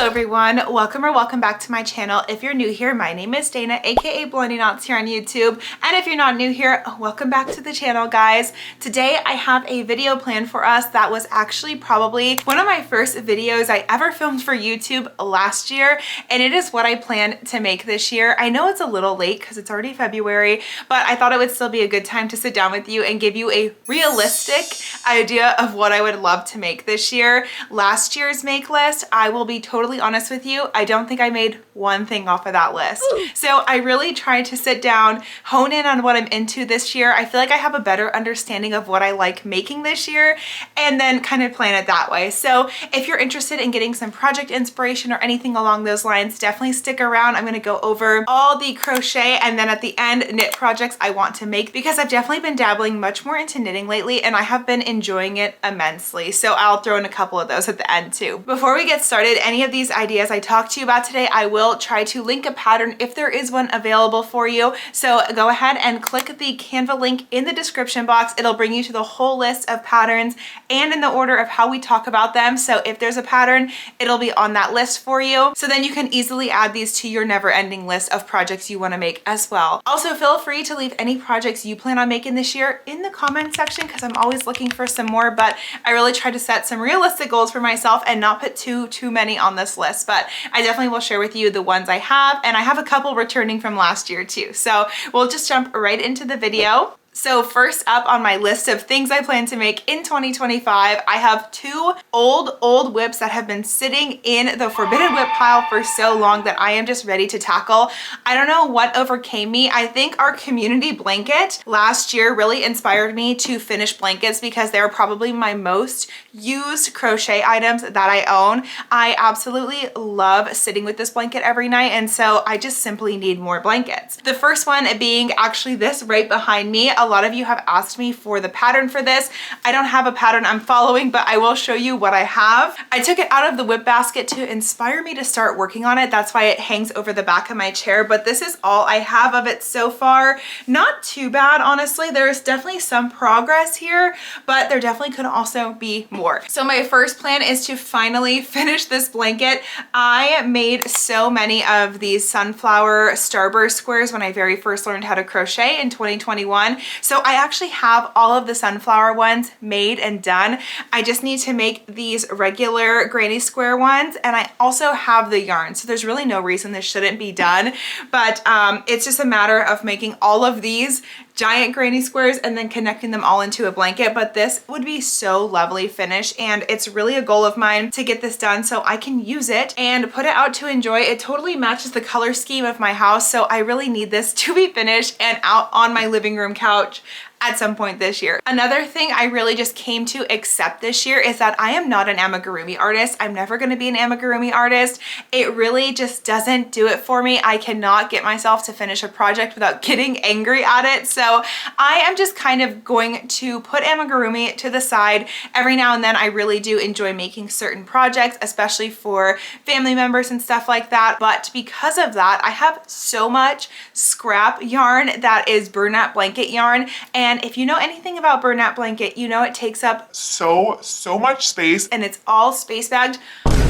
everyone, welcome back to my channel. If you're new here, my name is Dana, aka Blending Knots here on YouTube, and if you're not new here, welcome back to the channel, guys. Today I have a video planned for us that was actually probably one of my first videos I ever filmed for YouTube last year, and it is what I plan to make this year. I know it's a little late because it's already February, but I thought it would still be a good time to sit down with you and give you a realistic idea of what I would love to make this year. Last year's make list, I will be totally honest with you, I don't think I made one thing off of that list. So I really tried to sit down, hone in on what I'm into this year. I feel like I have a better understanding of what I like making this year, and then kind of plan it that way. So if you're interested in getting some project inspiration or anything along those lines, definitely stick around. I'm gonna go over all the crochet and then at the end, knit projects I want to make, because I've definitely been dabbling much more into knitting lately and I have been enjoying it immensely. So I'll throw in a couple of those at the end too. Before we get started, any of these ideas I talked to you about today, I will try to link a pattern if there is one available for you. So go ahead and click the Canva link in the description box. It'll bring you to the whole list of patterns and in the order of how we talk about them. So if there's a pattern, it'll be on that list for you. So then you can easily add these to your never-ending list of projects you want to make as well. Also, feel free to leave any projects you plan on making this year in the comment section, because I'm always looking for some more, but I really try to set some realistic goals for myself and not put too many on this list. But I definitely will share with you the ones I have, and I have a couple returning from last year too. So we'll just jump right into the video. So first up on my list of things I plan to make in 2025, I have two old whips that have been sitting in the forbidden whip pile for so long that I am just ready to tackle. I don't know what overcame me. I think our community blanket last year really inspired me to finish blankets, because they're probably my most used crochet items that I own. I absolutely love sitting with this blanket every night, and so I just simply need more blankets. The first one being actually this right behind me. A lot of you have asked me for the pattern for this. I don't have a pattern I'm following, but I will show you what I have. I took it out of the whip basket to inspire me to start working on it. That's why it hangs over the back of my chair, but this is all I have of it so far. Not too bad, honestly. There's definitely some progress here, but there definitely could also be more. So my first plan is to finally finish this blanket. I made so many of these sunflower starburst squares when I very first learned how to crochet in 2021. So I actually have all of the sunflower ones made and done. I just need to make these regular granny square ones, and I also have the yarn. So there's really no reason this shouldn't be done, but it's just a matter of making all of these giant granny squares and then connecting them all into a blanket. But this would be so lovely finished, and it's really a goal of mine to get this done so I can use it and put it out to enjoy. It totally matches the color scheme of my house, so I really need this to be finished and out on my living room couch at some point this year. Another thing I really just came to accept this year is that I am not an amigurumi artist. I'm never going to be an amigurumi artist. It really just doesn't do it for me. I cannot get myself to finish a project without getting angry at it. So I am just kind of going to put amigurumi to the side. Every now and then I really do enjoy making certain projects, especially for family members and stuff like that. But because of that, I have so much scrap yarn that is burlap blanket yarn. And if you know anything about burlap blanket, you know it takes up so much space, and it's all space bagged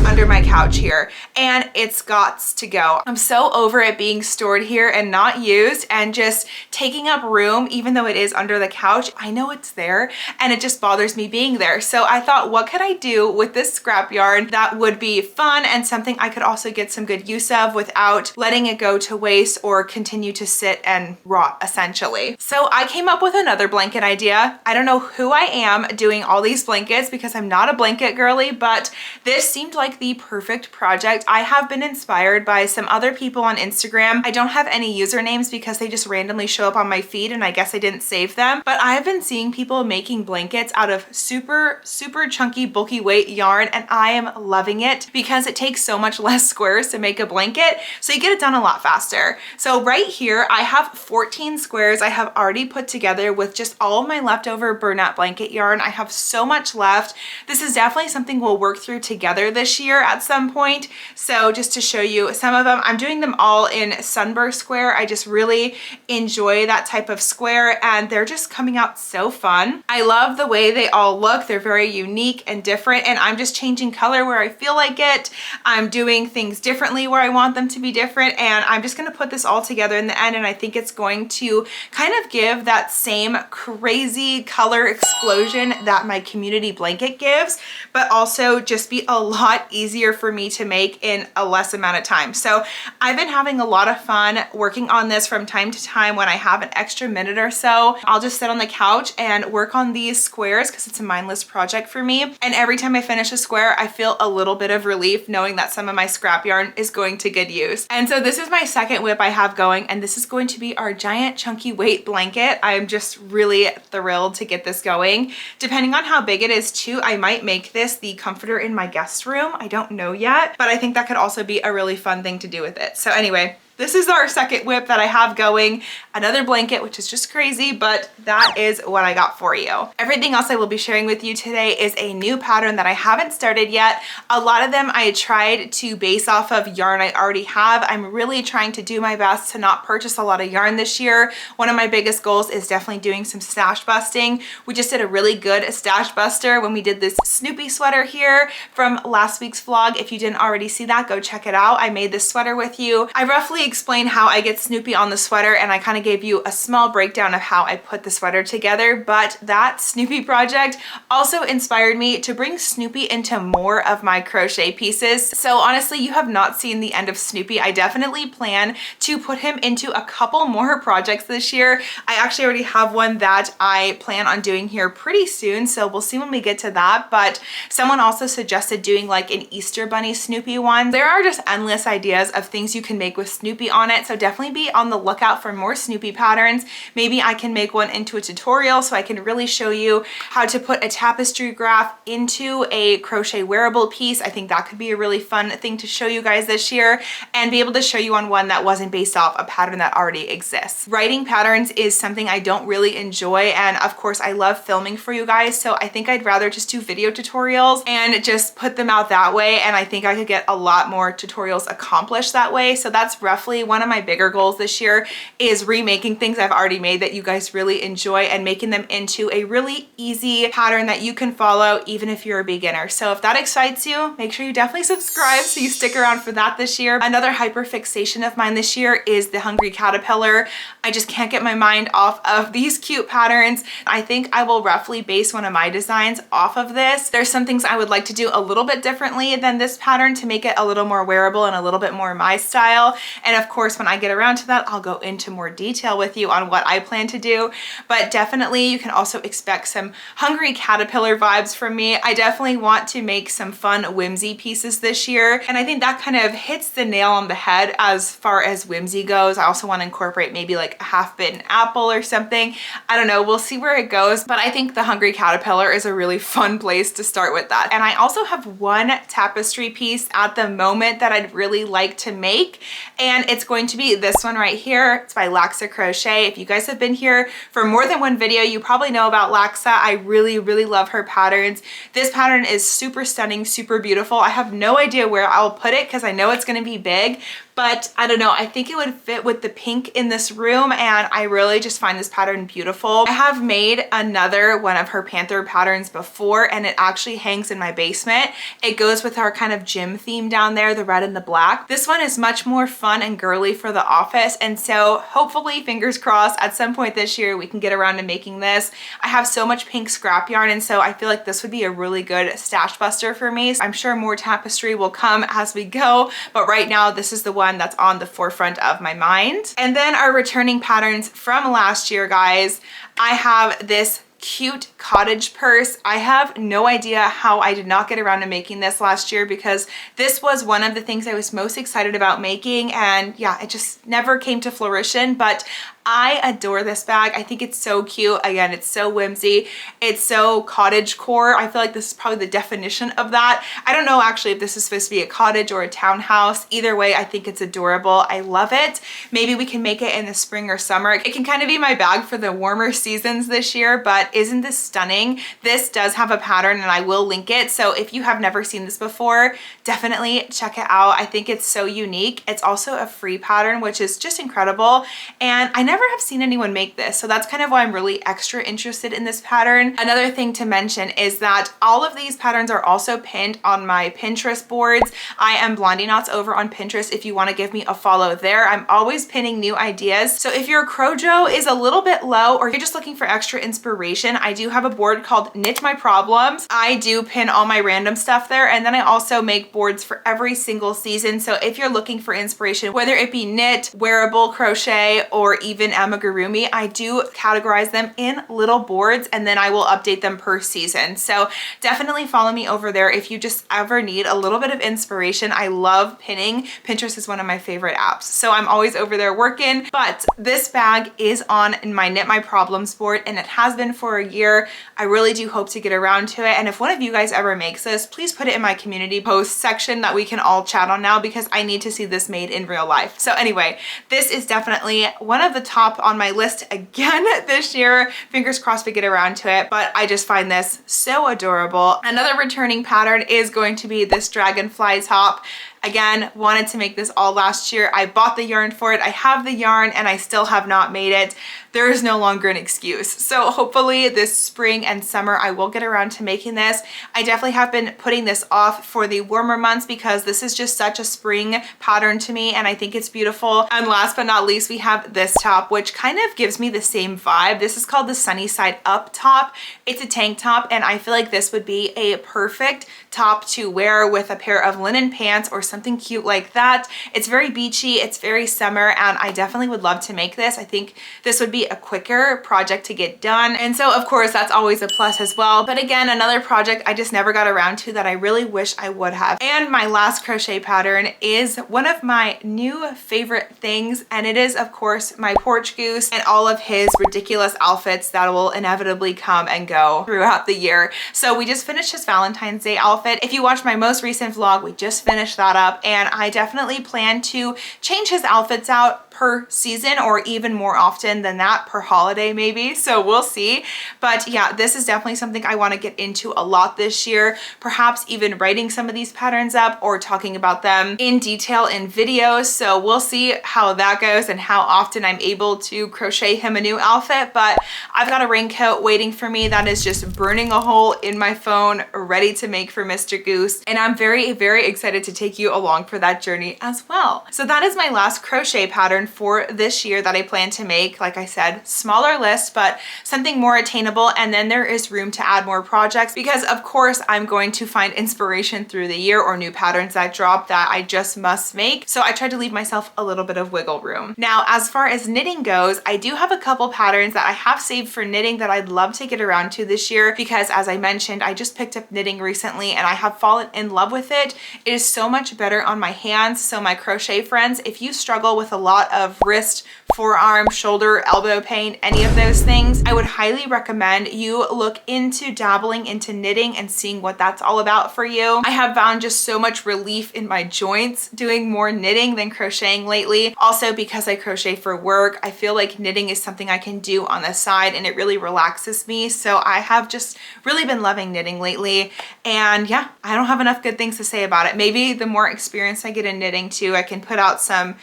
under my couch here, and it's gots to go. I'm so over it being stored here and not used and just taking up room, even though it is under the couch. I know it's there and it just bothers me being there. So I thought, what could I do with this scrap yarn that would be fun and something I could also get some good use of without letting it go to waste or continue to sit and rot, essentially. So I came up with another blanket idea. I don't know who I am doing all these blankets, because I'm not a blanket girly, but this seemed like the perfect project. I have been inspired by some other people on Instagram. I don't have any usernames because they just randomly show up on my feed, and I guess I didn't save them, but I've been seeing people making blankets out of super chunky bulky weight yarn, and I am loving it because it takes so much less squares to make a blanket, so you get it done a lot faster. So right here I have 14 squares I have already put together with just all of my leftover burlap blanket yarn. I have so much left. This is definitely something we'll work through together this year at some point. So just to show you some of them, I'm doing them all in sunburst square. I just really enjoy that type of square and they're just coming out so fun. I love the way they all look. They're very unique and different, and I'm just changing color where I feel like it. I'm doing things differently where I want them to be different, and I'm just going to put this all together in the end, and I think it's going to kind of give that same crazy color explosion that my community blanket gives, but also just be a lot easier for me to make in a less amount of time. So I've been having a lot of fun working on this from time to time. When I have an extra minute or so, I'll just sit on the couch and work on these squares because it's a mindless project for me. And every time I finish a square, I feel a little bit of relief knowing that some of my scrap yarn is going to good use. And so this is my second whip I have going, and this is going to be our giant chunky weight blanket. I'm just really thrilled to get this going. Depending on how big it is too, I might make this the comforter in my guest room. I don't know yet, but I think that could also be a really fun thing to do with it. So anyway, this is our second whip that I have going. Another blanket, which is just crazy, but that is what I got for you. Everything else I will be sharing with you today is a new pattern that I haven't started yet. A lot of them I tried to base off of yarn I already have. I'm really trying to do my best to not purchase a lot of yarn this year. One of my biggest goals is definitely doing some stash busting. We just did a really good stash buster when we did this Snoopy sweater here from last week's vlog. If you didn't already see that, go check it out. I made this sweater with you. I roughly explained how I get Snoopy on the sweater, and I kind of gave you a small breakdown of how I put the sweater together, but that Snoopy project also inspired me to bring Snoopy into more of my crochet pieces. So honestly, you have not seen the end of Snoopy. I definitely plan to put him into a couple more projects this year. I actually already have one that I plan on doing here pretty soon, so we'll see when we get to that. But someone also suggested doing like an Easter Bunny Snoopy one. There are just endless ideas of things you can make with Snoopy on it, so definitely be on the lookout for more Snoopy patterns. Maybe I can make one into a tutorial so I can really show you how to put a tapestry graph into a crochet wearable piece. I think that could be a really fun thing to show you guys this year, and be able to show you on one that wasn't based off a pattern that already exists. Writing patterns is something I don't really enjoy, and of course I love filming for you guys, so I think I'd rather just do video tutorials and just put them out that way, and I think I could get a lot more tutorials accomplished that way. So that's roughly one of my bigger goals this year, is remaking things I've already made that you guys really enjoy and making them into a really easy pattern that you can follow even if you're a beginner. So if that excites you, make sure you definitely subscribe so you stick around for that this year. Another hyper fixation of mine this year is the Hungry Caterpillar. I just can't get my mind off of these cute patterns. I think I will roughly base one of my designs off of this. There's some things I would like to do a little bit differently than this pattern to make it a little more wearable and a little bit more my style. And of course, when I get around to that, I'll go into more detail with you on what I plan to do. But definitely you can also expect some Hungry Caterpillar vibes from me. I definitely want to make some fun whimsy pieces this year, and I think that kind of hits the nail on the head as far as whimsy goes. I also want to incorporate maybe like a half-bitten apple or something. I don't know, we'll see where it goes, but I think the Hungry Caterpillar is a really fun place to start with that. And I also have one tapestry piece at the moment that I'd really like to make, and it's going to be this one right here. It's by Laxa Crochet. If you guys have been here for more than one video, you probably know about Laxa. I really love her patterns. This pattern is super stunning, super beautiful. I have no idea where I'll put it because I know it's going to be big, but I don't know, I think it would fit with the pink in this room, and I really just find this pattern beautiful. I have made another one of her panther patterns before, and it actually hangs in my basement. It goes with our kind of gym theme down there, the red and the black. This one is much more fun and girly for the office, and so hopefully, fingers crossed, at some point this year we can get around to making this. I have so much pink scrap yarn, and so I feel like this would be a really good stash buster for me. I'm sure more tapestry will come as we go, but right now this is the one that's on the forefront of my mind. And then our returning patterns from last year, guys. I have this cute cottage purse. I have no idea how I did not get around to making this last year, because this was one of the things I was most excited about making, and yeah, it just never came to fruition. But I adore this bag. I think it's so cute. Again, it's so whimsy. It's so cottage core. I feel like this is probably the definition of that. I don't know actually if this is supposed to be a cottage or a townhouse. Either way, I think it's adorable. I love it. Maybe we can make it in the spring or summer. It can kind of be my bag for the warmer seasons this year, but isn't this stunning? This does have a pattern and I will link it. So if you have never seen this before, definitely check it out. I think it's so unique. It's also a free pattern, which is just incredible. And I never have seen anyone make this, so that's kind of why I'm really extra interested in this pattern. Another thing to mention is that all of these patterns are also pinned on my Pinterest boards. I am Blondie Knots over on Pinterest if you want to give me a follow there. I'm always pinning new ideas. So if your crojo is a little bit low or you're just looking for extra inspiration, I do have a board called Knit My Problems. I do pin all my random stuff there, and then I also make boards for every single season. So if you're looking for inspiration, whether it be knit, wearable, crochet, or even amigurumi, I do categorize them in little boards and then I will update them per season. So definitely follow me over there if you just ever need a little bit of inspiration. I love pinning. Pinterest is one of my favorite apps, so I'm always over there working. But this bag is on my Knit My Problems board and it has been for a year. I really do hope to get around to it, and if one of you guys ever makes this, please put it in my community post section that we can all chat on now, because I need to see this made in real life. So anyway, this is definitely one of the top on my list again this year. Fingers crossed we get around to it, but I just find this so adorable. Another returning pattern is going to be this dragonfly top. Again, wanted to make this all last year. I bought the yarn for it. I have the yarn and I still have not made it. There is no longer an excuse. So hopefully this spring and summer I will get around to making this. I definitely have been putting this off for the warmer months because this is just such a spring pattern to me and I think it's beautiful. And last but not least, we have this top, which kind of gives me the same vibe. This is called the Sunny Side Up top. It's a tank top and I feel like this would be a perfect top to wear with a pair of linen pants or something cute like that. It's very beachy, it's very summer, and I definitely would love to make this. I think this would be a quicker project to get done, and so of course that's always a plus as well. But again, another project I just never got around to that I really wish I would have. And my last crochet pattern is one of my new favorite things, and it is of course my porch goose and all of his ridiculous outfits that will inevitably come and go throughout the year. So we just finished his Valentine's Day outfit. If you watched my most recent vlog, we just finished that up, and I definitely plan to change his outfits out per season, or even more often than that, per holiday maybe, so we'll see. But yeah, this is definitely something I want to get into a lot this year, perhaps even writing some of these patterns up or talking about them in detail in videos. So we'll see how that goes and how often I'm able to crochet him a new outfit. But I've got a raincoat waiting for me that is just burning a hole in my phone, ready to make for Mr. Goose, and I'm very, very excited to take you along for that journey as well. So that is my last crochet pattern for this year that I plan to make. Like I said, smaller list, but something more attainable, and then there is room to add more projects because of course I'm going to find inspiration through the year or new patterns that drop that I just must make. So I tried to leave myself a little bit of wiggle room. Now, as far as knitting goes, I do have a couple patterns that I have saved for knitting that I'd love to get around to this year, because as I mentioned, I just picked up knitting recently and I have fallen in love with it. It is so much better on my hands. So my crochet friends, if you struggle with a lot of wrist, forearm, shoulder, elbow pain, any of those things, I would highly recommend you look into dabbling into knitting and seeing what that's all about for you. I have found just so much relief in my joints doing more knitting than crocheting lately. Also, because I crochet for work, I feel like knitting is something I can do on the side and it really relaxes me. So I have just really been loving knitting lately, and yeah, I don't have enough good things to say about it. Maybe the more experience I get in knitting too, I can put out some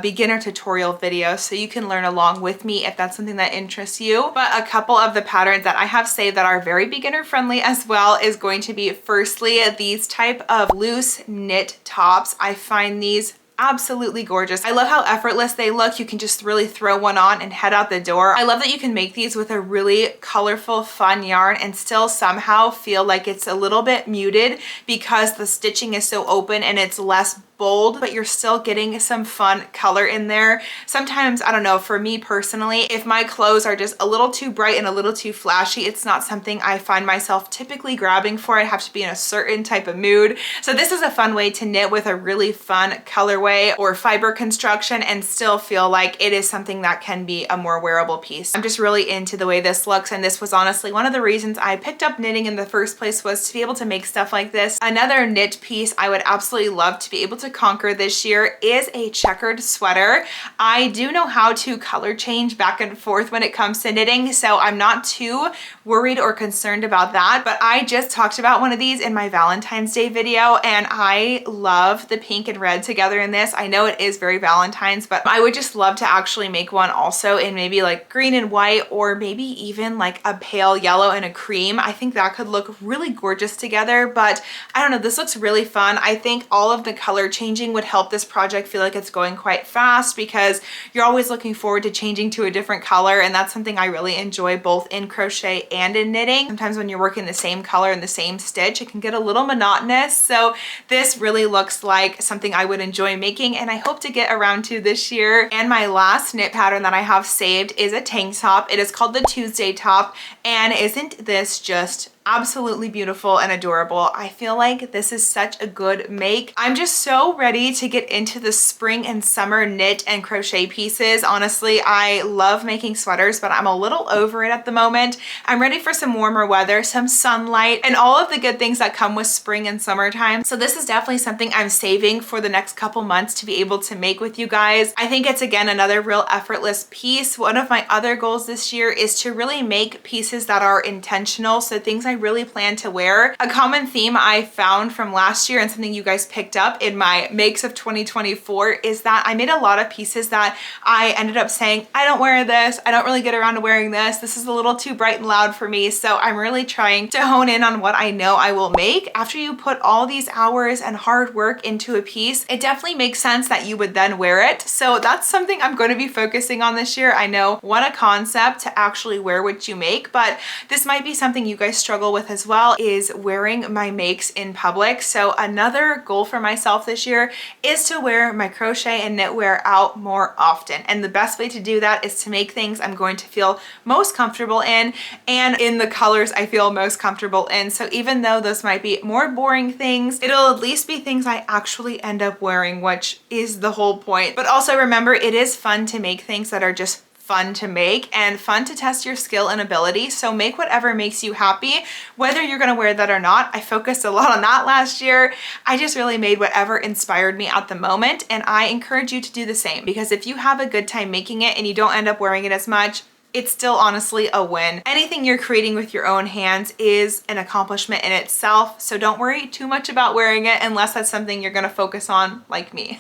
beginner tutorial videos so you can learn along with me if that's something that interests you. But a couple of the patterns that I have saved that are very beginner friendly as well is going to be, firstly, these type of loose knit tops. I find these absolutely gorgeous. I love how effortless they look. You can just really throw one on and head out the door. I love that you can make these with a really colorful, fun yarn and still somehow feel like it's a little bit muted because the stitching is so open and it's less bold, but you're still getting some fun color in there. Sometimes, I don't know, for me personally, if my clothes are just a little too bright and a little too flashy, it's not something I find myself typically grabbing for. I have to be in a certain type of mood. So this is a fun way to knit with a really fun colorway or fiber construction and still feel like it is something that can be a more wearable piece. I'm just really into the way this looks, and this was honestly one of the reasons I picked up knitting in the first place, was to be able to make stuff like this. Another knit piece I would absolutely love to be able to conquer this year is a checkered sweater. I do know how to color change back and forth when it comes to knitting, so I'm not too worried or concerned about that, but I just talked about one of these in my Valentine's Day video, and I love the pink and red together in this. I know it is very Valentine's, but I would just love to actually make one also in maybe like green and white, or maybe even like a pale yellow and a cream. I think that could look really gorgeous together, but I don't know, this looks really fun. I think all of the color changing would help this project feel like it's going quite fast, because you're always looking forward to changing to a different color, and that's something I really enjoy both in crochet and in knitting. Sometimes when you're working the same color and the same stitch, it can get a little monotonous. So this really looks like something I would enjoy making, and I hope to get around to this year. And my last knit pattern that I have saved is a tank top. It is called the Tuesday top, and isn't this just absolutely beautiful and adorable? I feel like this is such a good make. I'm just so ready to get into the spring and summer knit and crochet pieces. Honestly, I love making sweaters, but I'm a little over it at the moment. I'm ready for some warmer weather, some sunlight, and all of the good things that come with spring and summertime. So this is definitely something I'm saving for the next couple months to be able to make with you guys. I think it's, again, another real effortless piece. One of my other goals this year is to really make pieces that are intentional, so things I really plan to wear. A common theme I found from last year, and something you guys picked up in my makes of 2024, is that I made a lot of pieces that I ended up saying, I don't wear this, I don't really get around to wearing this is a little too bright and loud for me. So I'm really trying to hone in on what I know I will make. After you put all these hours and hard work into a piece, it definitely makes sense that you would then wear it. So that's something I'm going to be focusing on this year. I know, what a concept to actually wear what you make, but this might be something you guys struggle with as well, is wearing my makes in public. So another goal for myself this year is to wear my crochet and knitwear out more often. And the best way to do that is to make things I'm going to feel most comfortable in, and in the colors I feel most comfortable in. So even though those might be more boring things, it'll at least be things I actually end up wearing, which is the whole point. But also remember, it is fun to make things that are just fun to make and fun to test your skill and ability. So make whatever makes you happy, whether you're gonna wear that or not. I focused a lot on that last year. I just really made whatever inspired me at the moment, and I encourage you to do the same, because if you have a good time making it and you don't end up wearing it as much, it's still honestly a win. Anything you're creating with your own hands is an accomplishment in itself, so don't worry too much about wearing it unless that's something you're gonna focus on, like me.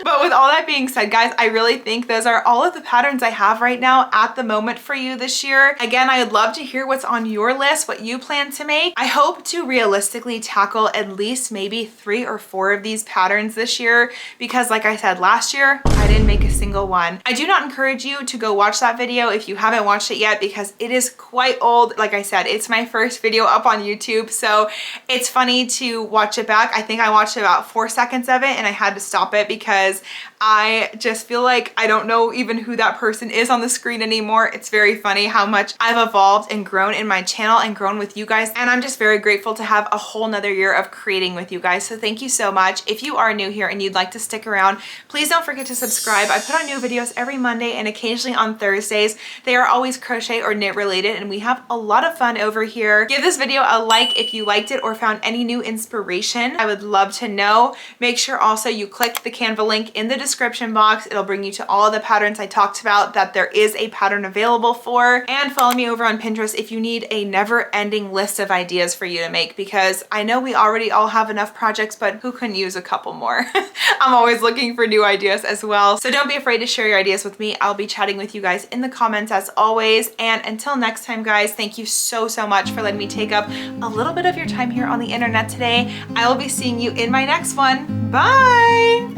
But with all that being said, guys, I really think those are all of the patterns I have right now at the moment for you this year. Again, I would love to hear what's on your list, what you plan to make. I hope to realistically tackle at least maybe 3 or 4 of these patterns this year, because like I said, last year, I didn't make a single one. I do not encourage you to go watch that video if you haven't watched it yet, because it is quite old. Like I said, it's my first video up on YouTube, so it's funny to watch it back. I think I watched about 4 seconds of it and I had to stop it because I just feel like I don't know even who that person is on the screen anymore. It's very funny how much I've evolved and grown in my channel and grown with you guys, and I'm just very grateful to have a whole nother year of creating with you guys. So thank you so much. If you are new here and you'd like to stick around, please don't forget to subscribe. I put on new videos every Monday and occasionally on Thursdays. They are always crochet or knit related, and we have a lot of fun over here. Give this video a like if you liked it or found any new inspiration. I would love to know. Make sure also you click the Canva link in the description box. It'll bring you to all the patterns I talked about that there is a pattern available for. And follow me over on Pinterest if you need a never-ending list of ideas for you to make, because I know we already all have enough projects, but who can use a couple more? I'm always looking for new ideas as well. So don't be afraid to share your ideas with me. I'll be chatting with you guys in the comments as always. And until next time, guys, thank you so much for letting me take up a little bit of your time here on the internet today. I will be seeing you in my next one. Bye!